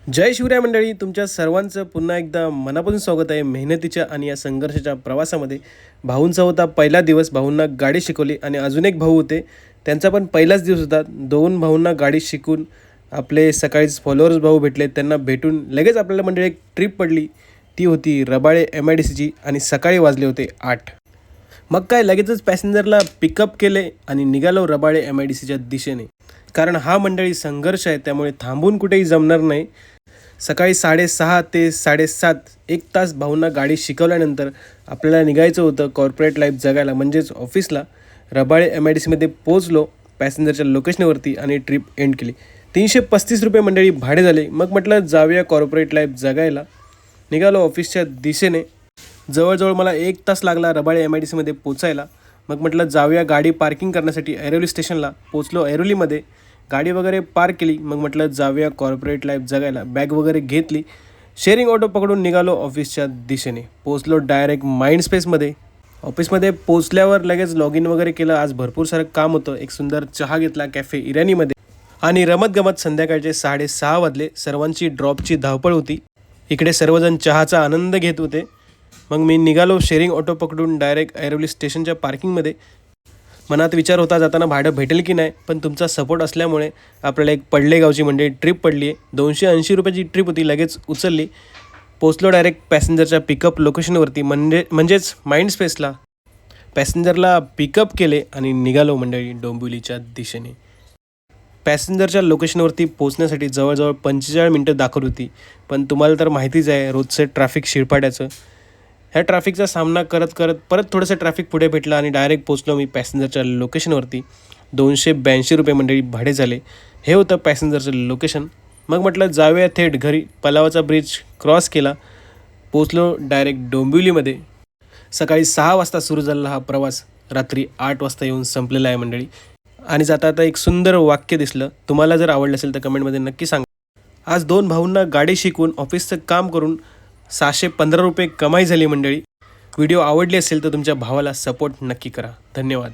जय शिवराय मंडळी, तुमच्या सर्वांचं पुन्हा एकदा मनापासून स्वागत आहे मेहनतीच्या आणि या संघर्षाच्या प्रवासामध्ये. भाऊंचा होता पहिला दिवस, भाऊंना गाडी शिकवली आणि अजून एक भाऊ होते, त्यांचा पण पहिलाच दिवस होता. दोन भाऊंना गाडी शिकून आपले सकाळीच फॉलोअर्स भाऊ भेटले, त्यांना भेटून लगेच आपल्याला मंडळी एक ट्रिप पडली. ती होती रबाळे MIDCची आणि सकाळी वाजले होते 8. मग काय लगेचच पॅसेंजरला पिकअप केले आणि निघालो रबाळे MIDCच्या दिशेने. कारण हा मंडळी संघर्ष आहे, त्यामुळे थांबून कुठेही जमणार नाही. सकाळी 6:30 ते 7:30 एक तास भाऊंना गाडी शिकवल्यानंतर आपल्याला निघायचं होतं कॉर्पोरेट लाईफ जगायला, म्हणजेच ऑफिसला. रबाळे MIDCमध्ये पोचलो पॅसेंजरच्या लोकेशनवरती आणि ट्रिप एंड केली. 335 रुपये मंडळी भाडे झाले. मग म्हटलं जाऊया कॉर्पोरेट लाईफ जगायला. निघालो ऑफिसच्या दिशेने. जवळजवळ मला 1 तास लागला रबाळे MIDCमध्ये पोचायला. मग म्हटलं जाऊया गाडी पार्किंग करण्यासाठी ऐरोली स्टेशनला. पोचलो ऐरोलीमध्ये, गाडी वगैरे पार्क केली. मग म्हटलं जाऊया कॉर्पोरेट लाईफ जगायला. बॅग वगैरे घेतली, शेअरिंग ऑटो पकडून निघालो ऑफिसच्या दिशेने. पोचलो डायरेक्ट माइंडस्पेसमध्ये. ऑफिसमध्ये पोचल्यावर लगेच लॉग इन वगैरे केलं. आज भरपूर सारं काम होतं. एक सुंदर चहा घेतला कॅफे इराणीमध्ये आणि रमतगमत संध्याकाळचे 6:30 वाजले. सर्वांची ड्रॉपची धावपळ होती. इकडे सर्वजण चहाचा आनंद घेत होते. मग मी निघालो शेअरिंग ऑटो पकडून डायरेक्ट ऐरोली स्टेशनच्या पार्किंगमध्ये. मनात विचार होता जाताना भाडं भेटेल की नाही, पण तुमचा सपोर्ट असल्यामुळे आपल्याला एक पडलेगावची म्हणजे ट्रिप पडली आहे. 280 रुपयाची ट्रिप होती, लगेच उचलली. पोचलो डायरेक्ट पॅसेंजरच्या पिकअप लोकेशनवरती, म्हणजेच माइंडस्पेसला. पॅसेंजरला पिकअप केले आणि निघालो मंडळी डोंबिवलीच्या दिशेने. पॅसेंजरच्या लोकेशनवरती पोचण्यासाठी जवळजवळ 45 मिनटं दाखवत होती. पण तुम्हाला तर माहितीच आहे रोजचं ट्रॅफिक शिरपाड्याचं. ह्या ट्रॅफिकचा सामना करत करत परत थोडंसं ट्रॅफिक पुढे भेटलं आणि डायरेक्ट पोचलो मी पॅसेंजरच्या लोकेशनवरती. 282 रुपये मंडळी भाडे झाले. हे होतं पॅसेंजरचं लोकेशन. मग म्हटलं जाऊया थेट घरी. पलावाचा ब्रिज क्रॉस केला. पोचलो डायरेक्ट डोंबिवलीमध्ये. सकाळी 6 वाजता सुरू झालेला हा प्रवास रात्री 8 वाजता येऊन संपलेला आहे मंडळी. आणि जाता आता एक सुंदर वाक्य दिसलं. तुम्हाला जर आवडलं असेल तर कमेंटमध्ये नक्की सांगा. आज 2 भाऊंना गाडी शिकून ऑफिसचं काम करून 615 रुपये कमाई झाली मंडळी. व्हिडिओ आवडली असेल तर तुमच्या भावाला सपोर्ट नक्की करा. धन्यवाद.